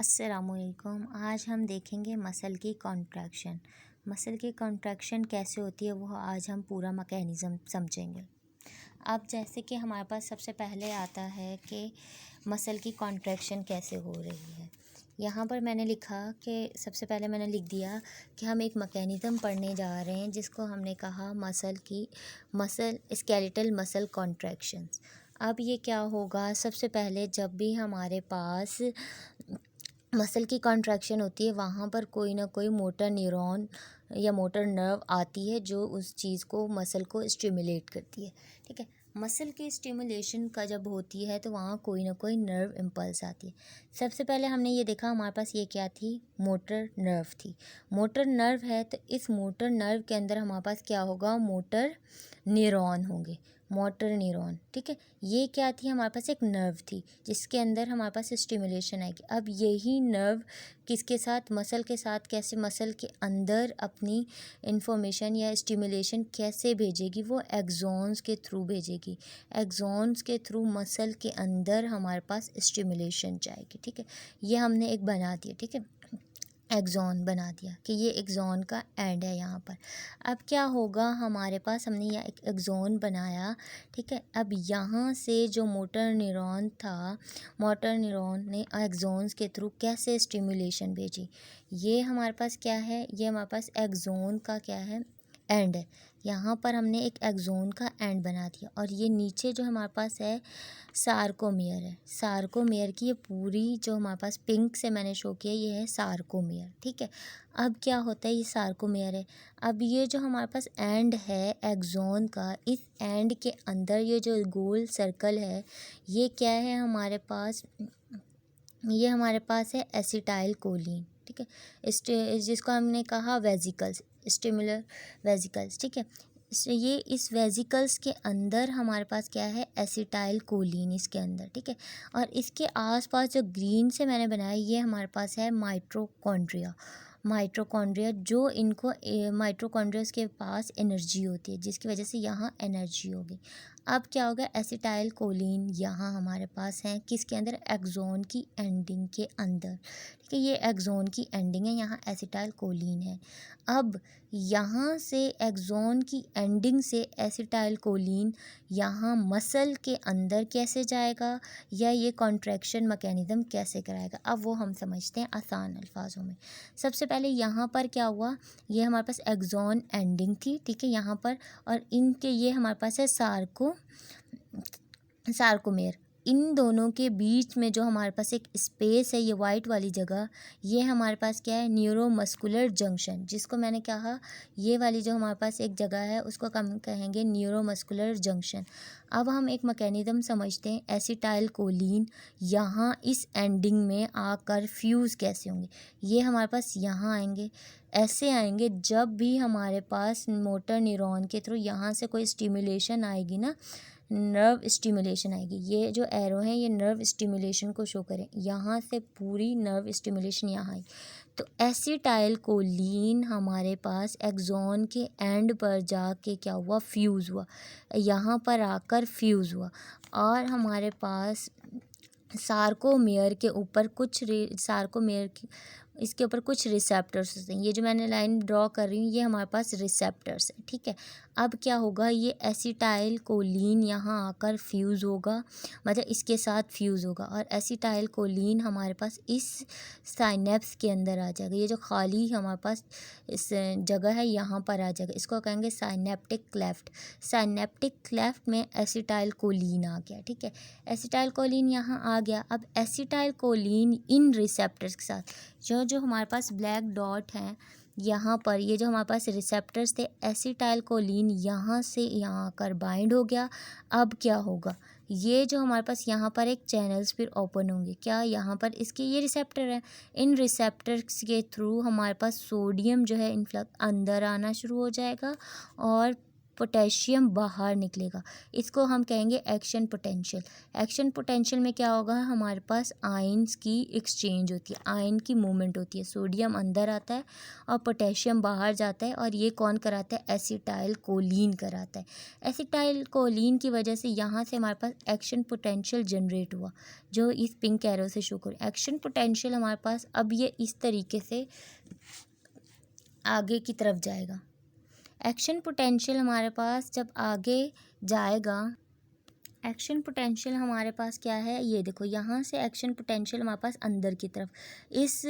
अस्सलामुअलैकुम। आज हम देखेंगे मसल की कॉन्ट्रैक्शन। मसल की कॉन्ट्रैक्शन कैसे होती है वो आज हम पूरा मैकेनिज़्म समझेंगे। अब जैसे कि हमारे पास सबसे पहले आता है कि मसल की कॉन्ट्रैक्शन कैसे हो रही है। यहाँ पर मैंने लिखा कि सबसे पहले मैंने लिख दिया कि हम एक मैकेनिज़्म पढ़ने जा रहे हैं जिसको हमने कहा मसल स्केलेटल मसल कॉन्ट्रैक्शंस। अब ये क्या होगा, सबसे पहले जब भी हमारे पास मसल की कॉन्ट्रैक्शन होती है वहाँ पर कोई ना कोई मोटर न्यूरॉन या मोटर नर्व आती है जो उस चीज़ को मसल को स्टिमुलेट करती है। ठीक है, मसल की स्टिमुलेशन का जब होती है तो वहाँ कोई ना कोई नर्व इम्पल्स आती है। सबसे पहले हमने ये देखा हमारे पास ये क्या थी, मोटर नर्व थी। मोटर नर्व है तो इस मोटर नर्व के अंदर हमारे पास क्या होगा, मोटर न्यूरॉन होंगे, मोटर न्यूरॉन। ठीक है, ये क्या थी, हमारे पास एक नर्व थी जिसके अंदर हमारे पास स्टिमुलेशन आएगी। अब यही नर्व किसके साथ, मसल के साथ, कैसे मसल के अंदर अपनी इंफॉर्मेशन या स्टिमुलेशन कैसे भेजेगी, वो एक्सॉन्स के थ्रू भेजेगी। एक्सॉन्स के थ्रू मसल के अंदर हमारे पास स्टिमुलेशन जाएगी। ठीक है, ये हमने एक बना दिया। ठीक है, एक्सॉन बना दिया कि ये एक्सॉन का एंड है यहाँ पर। अब क्या होगा, हमारे पास हमने यहाँ एक एक्सॉन बनाया। ठीक है, अब यहाँ से जो मोटर न्यूरॉन था, मोटर न्यूरॉन ने एक्सॉन्स के थ्रू कैसे स्टिमुलेशन भेजी, ये हमारे पास क्या है, ये हमारे पास एक्सॉन का क्या है, एंड है। यहाँ पर हमने एक एक्सॉन का एंड बना दिया और ये नीचे जो हमारे पास है सार्कोमियर है। सार्कोमियर की ये पूरी जो हमारे पास पिंक से मैंने शो किया ये है सार्कोमियर। ठीक है, अब क्या होता है, ये सार्कोमियर है। अब ये जो हमारे पास एंड है एक्सॉन का, इस एंड के अंदर ये जो गोल सर्कल है ये क्या है हमारे पास, ये हमारे पास है एसिटाइल कोलिन। ठीक है, जिसको हमने कहा वेजिकल्स, स्टिमुलर वेजिकल्स। ठीक है, ये इस वेजिकल्स के अंदर हमारे पास क्या है, एसिटाइल कोलिन इसके अंदर। ठीक है, और इसके आसपास जो ग्रीन से मैंने बनाया ये हमारे पास है माइटोकॉन्ड्रिया। माइटोकॉन्ड्रिया जो इनको माइटोकॉन्ड्रिया के पास एनर्जी होती है जिसकी वजह से यहाँ एनर्जी होगी। अब क्या होगा, एसिटाइल कोलिन यहाँ हमारे पास है किसके अंदर, एक्सॉन की एंडिंग के अंदर। ठीक है, ये एक्सॉन की एंडिंग है, यहाँ एसिटाइल कोलिन है। अब यहाँ से एक्सॉन की एंडिंग से एसिटाइल कोलिन यहाँ मसल के अंदर कैसे जाएगा या ये कॉन्ट्रैक्शन मैकेनिज्म कैसे कराएगा, अब वो हम समझते हैं आसान अल्फाजों में। सबसे पहले यहाँ पर क्या हुआ, ये हमारे पास एक्सॉन एंडिंग थी। ठीक है, यहाँ पर, और इनके ये हमारे पास है सार्कोमेयर। इन दोनों के बीच में जो हमारे पास एक स्पेस है, ये वाइट वाली जगह, ये हमारे पास क्या है, न्यूरोमस्कुलर जंक्शन, जिसको मैंने कहा ये वाली जो हमारे पास एक जगह है उसको हम कहेंगे न्यूरोमस्कुलर जंक्शन। अब हम एक मैकेनिज्म समझते हैं, एसिटाइल कोलिन यहाँ इस एंडिंग में आकर फ्यूज़ कैसे होंगे, ये हमारे पास यहाँ आएंगे, ऐसे आएंगे जब भी हमारे पास मोटर न्यूरॉन के थ्रू यहाँ से कोई स्टिमुलेशन आएगी ना, नर्व स्टिमुलेशन आएगी। ये जो एरो है ये नर्व स्टिमुलेशन को शो करें, यहाँ से पूरी नर्व स्टिमुलेशन यहाँ आई तो एसिटाइल कोलिन हमारे पास एक्सॉन के एंड पर जाके क्या हुआ, फ्यूज़ हुआ, यहाँ पर आकर फ्यूज़ हुआ। और हमारे पास सार्कोमेयर के ऊपर सार्कोमेयर की इसके ऊपर कुछ रिसेप्टर्स होते हैं। ये जो मैंने लाइन ड्रॉ कर रही हूँ ये हमारे पास रिसेप्टर्स है। ठीक है, अब क्या होगा, ये एसिटाइल कोलिन यहाँ आकर फ्यूज़ होगा, मतलब इसके साथ फ्यूज़ होगा और एसिटाइल कोलिन हमारे पास इस साइनेप्स के अंदर आ जाएगा। ये जो खाली हमारे पास इस जगह है यहाँ पर आ जाएगा, इसको कहेंगे साइनेप्टिक क्लेफ्ट। साइनेप्टिक क्लेफ्ट में एसिटाइल कोलिन आ गया। ठीक है, एसिटाइल कोलिन यहाँ आ गया। अब एसिटाइल कोलिन इन रिसेप्टर्स के साथ जो हमारे पास ब्लैक डॉट हैं यहाँ पर, ये जो हमारे पास रिसेप्टर्स थे, एसिटाइल कोलिन यहाँ से यहाँ आकर बाइंड हो गया। अब क्या होगा, ये जो हमारे पास यहाँ पर एक चैनल्स फिर ओपन होंगे, क्या यहाँ पर इसके ये रिसेप्टर है, इन रिसेप्टर्स के थ्रू हमारे पास सोडियम जो है इनफ्लक्स अंदर आना शुरू हो जाएगा और पोटेशियम बाहर निकलेगा। इसको हम कहेंगे एक्शन पोटेंशियल। एक्शन पोटेंशियल में क्या होगा, हमारे पास आयंस की एक्सचेंज होती है, आयन की मूवमेंट होती है। सोडियम अंदर आता है और पोटेशियम बाहर जाता है, और ये कौन कराता है, एसिटाइल कोलिन कराता है। एसिटाइल कोलिन की वजह से यहाँ से हमारे पास एक्शन पोटेंशियल जनरेट हुआ, जो इस पिंक एरो से शो कर। एक्शन पोटेंशियल हमारे पास अब ये इस तरीके से आगे की तरफ जाएगा। एक्शन पोटेंशियल हमारे पास जब आगे जाएगा, एक्शन पोटेंशियल हमारे पास क्या है, ये देखो यहाँ से एक्शन पोटेंशियल हमारे पास अंदर की तरफ, इस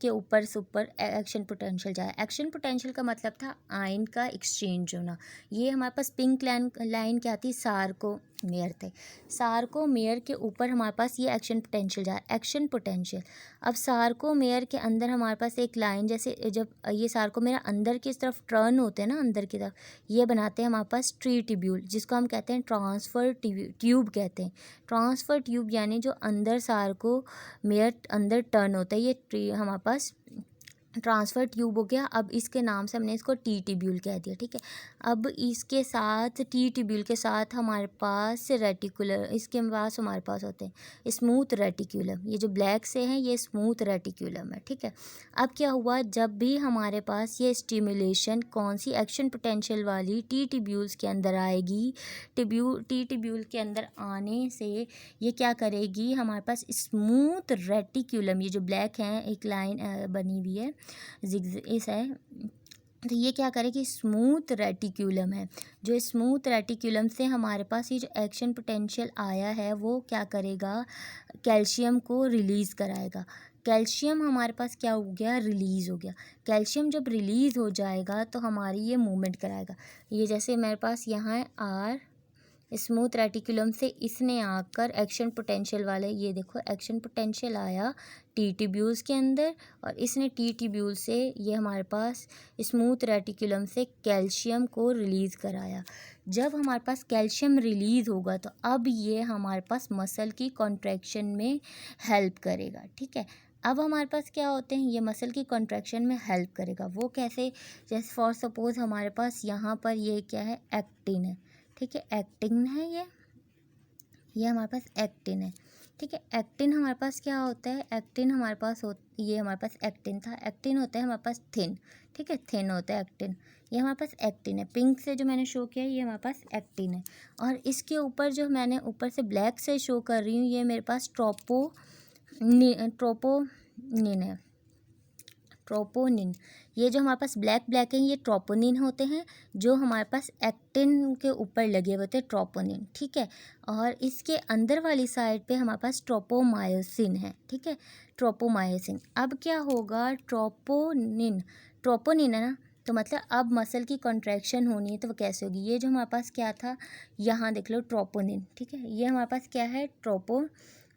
के ऊपर से ऊपर एक्शन पोटेंशियल जाए। एक्शन पोटेंशियल का मतलब था आयन का एक्सचेंज होना। ये हमारे पास पिंक लाइन क्या थी, सार्कोमेयर थे। सार्कोमेयर के ऊपर हमारे पास ये एक्शन पोटेंशियल जाए, एक्शन पोटेंशियल। अब सार्कोमेयर के अंदर हमारे पास एक लाइन, जैसे जब ये सार्कोमेयर अंदर की तरफ टर्न होते हैं ना, अंदर की तरफ, ये बनाते हैं हमारे पास ट्री ट्यूब्यूल, जिसको हम कहते हैं ट्रांसफ़र ट्यूब कहते हैं। ट्रांसफ़र ट्यूब यानी जो अंदर सार्कोमेयर अंदर टर्न होता है, ये हमारे पास ट्रांसफ़र ट्यूब हो गया। अब इसके नाम से हमने इसको टी ट्यूब्यूल कह दिया, ठीक है। अब इसके साथ टी ट्यूब्यूल के साथ हमारे पास रेटिकुलर, इसके पास हमारे पास होते हैं स्मूथ रेटिक्यूलम। ये जो ब्लैक से हैं ये स्मूथ रेटिक्यूलम है, ठीक है। अब क्या हुआ, जब भी हमारे पास ये स्टिमुलेशन कौन सी एक्शन पोटेंशियल वाली टी ट्यूब्यूल्स के अंदर आएगी, टी ट्यूब्यूल के अंदर आने से ये क्या करेगी, हमारे पास स्मूथ रेटिक्यूलम, ये जो ब्लैक है एक लाइन बनी हुई है इस है, तो ये क्या करेगी, स्मूथ रेटिक्यूलम है। जो स्मूथ रेटिक्यूलम से हमारे पास ये जो एक्शन पोटेंशियल आया है वो क्या करेगा, कैल्शियम को रिलीज़ कराएगा। कैल्शियम हमारे पास क्या हो गया, रिलीज़ हो गया। कैल्शियम जब रिलीज़ हो जाएगा तो हमारी ये मूवमेंट कराएगा। ये जैसे मेरे पास यहाँ है आर, स्मूथ रेटिकुलम से इसने आकर एक्शन पोटेंशियल वाले, ये देखो एक्शन पोटेंशियल आया टी ट्यूब्यूल्स के अंदर, और इसने टी ट्यूब्यूल से ये हमारे पास स्मूथ रेटिकुलम से कैल्शियम को रिलीज़ कराया। जब हमारे पास कैल्शियम रिलीज़ होगा तो अब ये हमारे पास मसल की कॉन्ट्रैक्शन में हेल्प करेगा, ठीक है। अब हमारे पास क्या होते हैं, ये मसल की कॉन्ट्रैक्शन में हेल्प करेगा। वो कैसे, जैसे फॉर सपोज़ हमारे पास यहाँ पर ये क्या है, एक्टिन है, ठीक है। एक्टिन है ये हमारे पास एक्टिन है, ठीक है। एक्टिन हमारे पास क्या होता है, एक्टिन हमारे पास ये हमारे पास एक्टिन था। एक्टिन होता है हमारे पास थिन, ठीक है, थिन होता है एक्टिन। ये हमारे पास एक्टिन है, पिंक से जो मैंने शो किया ये हमारे पास एक्टिन है। और इसके ऊपर जो मैंने ऊपर से ब्लैक से शो कर रही हूँ, ये मेरे पास ट्रोपोनिन है, ट्रोपोनिन। ये जो हमारे पास ब्लैक हैं ये ट्रोपोनिन होते हैं, जो हमारे पास एक्टिन के ऊपर लगे हुए थे, ट्रोपोनिन, ठीक है। और इसके अंदर वाली साइड पे हमारे पास ट्रोपोमायोसिन है, ठीक है, ट्रोपोमायोसिन। अब क्या होगा, ट्रोपोनिन है ना, तो मतलब अब मसल की कॉन्ट्रैक्शन होनी है तो वो कैसे होगी, ये जो हमारे पास क्या था, यहाँ देख लो ट्रोपोनिन, ठीक है। ये हमारे पास क्या है,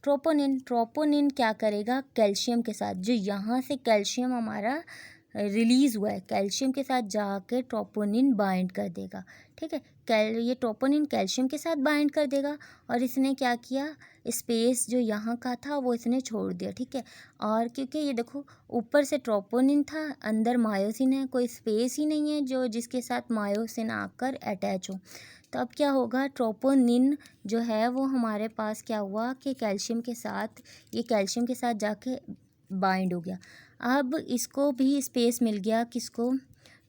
ट्रोपोनिन क्या करेगा, कैल्शियम के साथ, जो यहाँ से कैल्शियम हमारा रिलीज़ हुआ है, कैल्शियम के साथ जाके ट्रोपोनिन बाइंड कर देगा, ठीक है। ये ट्रोपोनिन कैल्शियम के साथ बाइंड कर देगा, और इसने क्या किया, स्पेस जो यहाँ का था वो इसने छोड़ दिया, ठीक है। और क्योंकि ये देखो ऊपर से ट्रोपोनिन था, अंदर मायोसिन है, कोई स्पेस ही नहीं है जो जिसके साथ मायोसिन आकर अटैच हो। तो अब क्या होगा, ट्रोपोनिन जो है वो हमारे पास क्या हुआ कि कैल्शियम के साथ, ये कैल्शियम के साथ जाके बाइंड हो गया। अब इसको भी स्पेस मिल गया, किसको,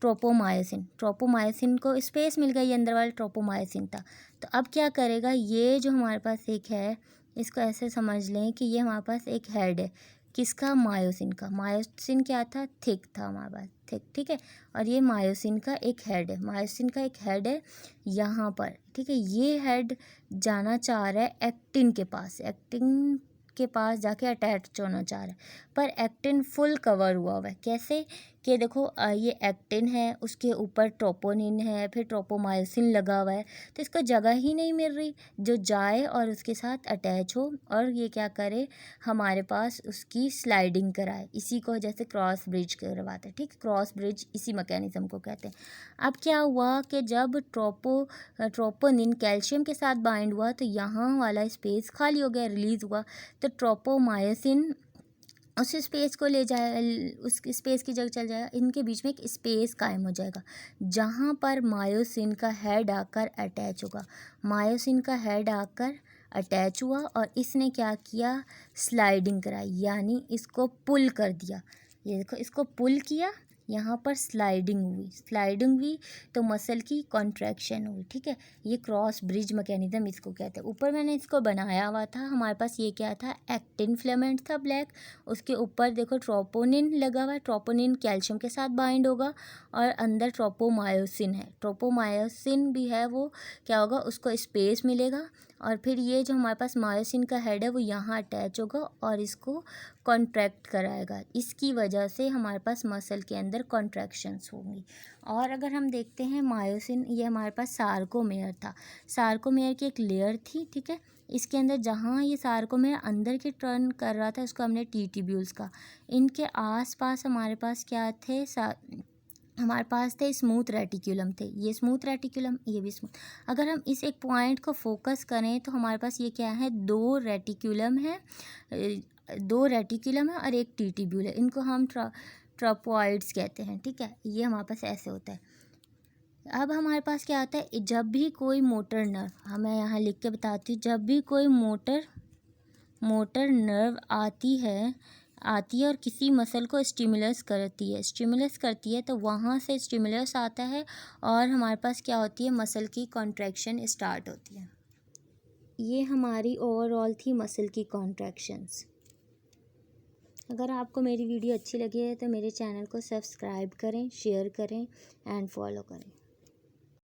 ट्रोपोमायोसिन को स्पेस मिल गया, ये अंदर वाला ट्रोपोमायोसिन था। तो अब क्या करेगा, ये जो हमारे पास एक है, इसको ऐसे समझ लें कि ये हमारे पास एक हेड है, किसका, मायोसिन का। मायोसिन क्या था, थिक था हमारे पास, थिक, ठीक है। और ये मायोसिन का एक हेड है, मायोसिन का एक हेड है यहाँ पर, ठीक है। ये हेड जाना चाह रहा है एक्टिन के पास, एक्टिन के पास जाके अटैच होना चाह रहा है, पर एक्टिन फुल कवर हुआ है। कैसे कि देखो ये एक्टिन है, उसके ऊपर ट्रोपोनिन है, फिर ट्रोपोमायोसिन लगा हुआ है, तो इसको जगह ही नहीं मिल रही जो जाए और उसके साथ अटैच हो और ये क्या करे, हमारे पास उसकी स्लाइडिंग कराए। इसी को जैसे क्रॉस ब्रिज करवाते हैं, ठीक, क्रॉस ब्रिज इसी मैकेनिज्म को कहते हैं। अब क्या हुआ कि जब ट्रोपोनिन कैल्शियम के साथ बाइंड हुआ तो यहाँ वाला स्पेस खाली हो गया, रिलीज़ हुआ, तो ट्रोपोमायोसिन उस स्पेस को ले जाए, उस स्पेस की जगह चल जाएगा, इनके बीच में एक स्पेस कायम हो जाएगा जहाँ पर मायोसिन का हेड आकर अटैच होगा। मायोसिन का हेड आकर अटैच हुआ और इसने क्या किया, स्लाइडिंग कराई, यानी इसको पुल कर दिया। ये देखो, इसको पुल किया, यहाँ पर स्लाइडिंग हुई तो मसल की कॉन्ट्रैक्शन हुई। ठीक है, ये क्रॉस ब्रिज मैकेनिज्म इसको कहते हैं। ऊपर मैंने इसको बनाया हुआ था, हमारे पास ये क्या था, एक्टिन फिलामेंट था ब्लैक, उसके ऊपर देखो ट्रोपोनिन लगा हुआ है, ट्रोपोनिन कैल्शियम के साथ बाइंड होगा और अंदर ट्रोपोमायोसिन है, ट्रोपोमायोसिन भी है, वो क्या होगा, उसको स्पेस मिलेगा और फिर ये जो हमारे पास मायोसिन का हेड है वो यहाँ अटैच होगा और इसको कॉन्ट्रैक्ट कराएगा। इसकी वजह से हमारे पास मसल के अंदर कॉन्ट्रैक्शंस होंगी। और अगर हम देखते हैं मायोसिन, ये हमारे पास सार्कोमेयर था, सार्कोमेयर की एक लेयर थी। ठीक है, इसके अंदर जहाँ ये सार्कोमेयर अंदर की टर्न कर रहा था उसको हमने टी ट्यूब्यूल्स का। इनके आसपास हमारे पास क्या थे, हमारे पास थे स्मूथ रेटिकुलम थे, ये स्मूथ रेटिकुलम, ये भी स्मूथ। अगर हम इस एक पॉइंट को फोकस करें तो हमारे पास ये क्या है, दो रेटिकुलम है और एक टी ट्यूब्यूल है, इनको हम ट्रोपोइड्स कहते हैं। ठीक है, ये हमारे पास ऐसे होता है। अब हमारे पास क्या आता है, जब भी कोई मोटर नर्व, मैं यहाँ लिख के बताती हूँ, जब भी कोई मोटर नर्व आती है और किसी मसल को स्टिमुलस करती है तो वहाँ से स्टिमुलस आता है और हमारे पास क्या होती है, मसल की कॉन्ट्रैक्शन स्टार्ट होती है। ये हमारी ओवरऑल थी मसल की कॉन्ट्रैक्शंस। अगर आपको मेरी वीडियो अच्छी लगी है तो मेरे चैनल को सब्सक्राइब करें, शेयर करें एंड फॉलो करें।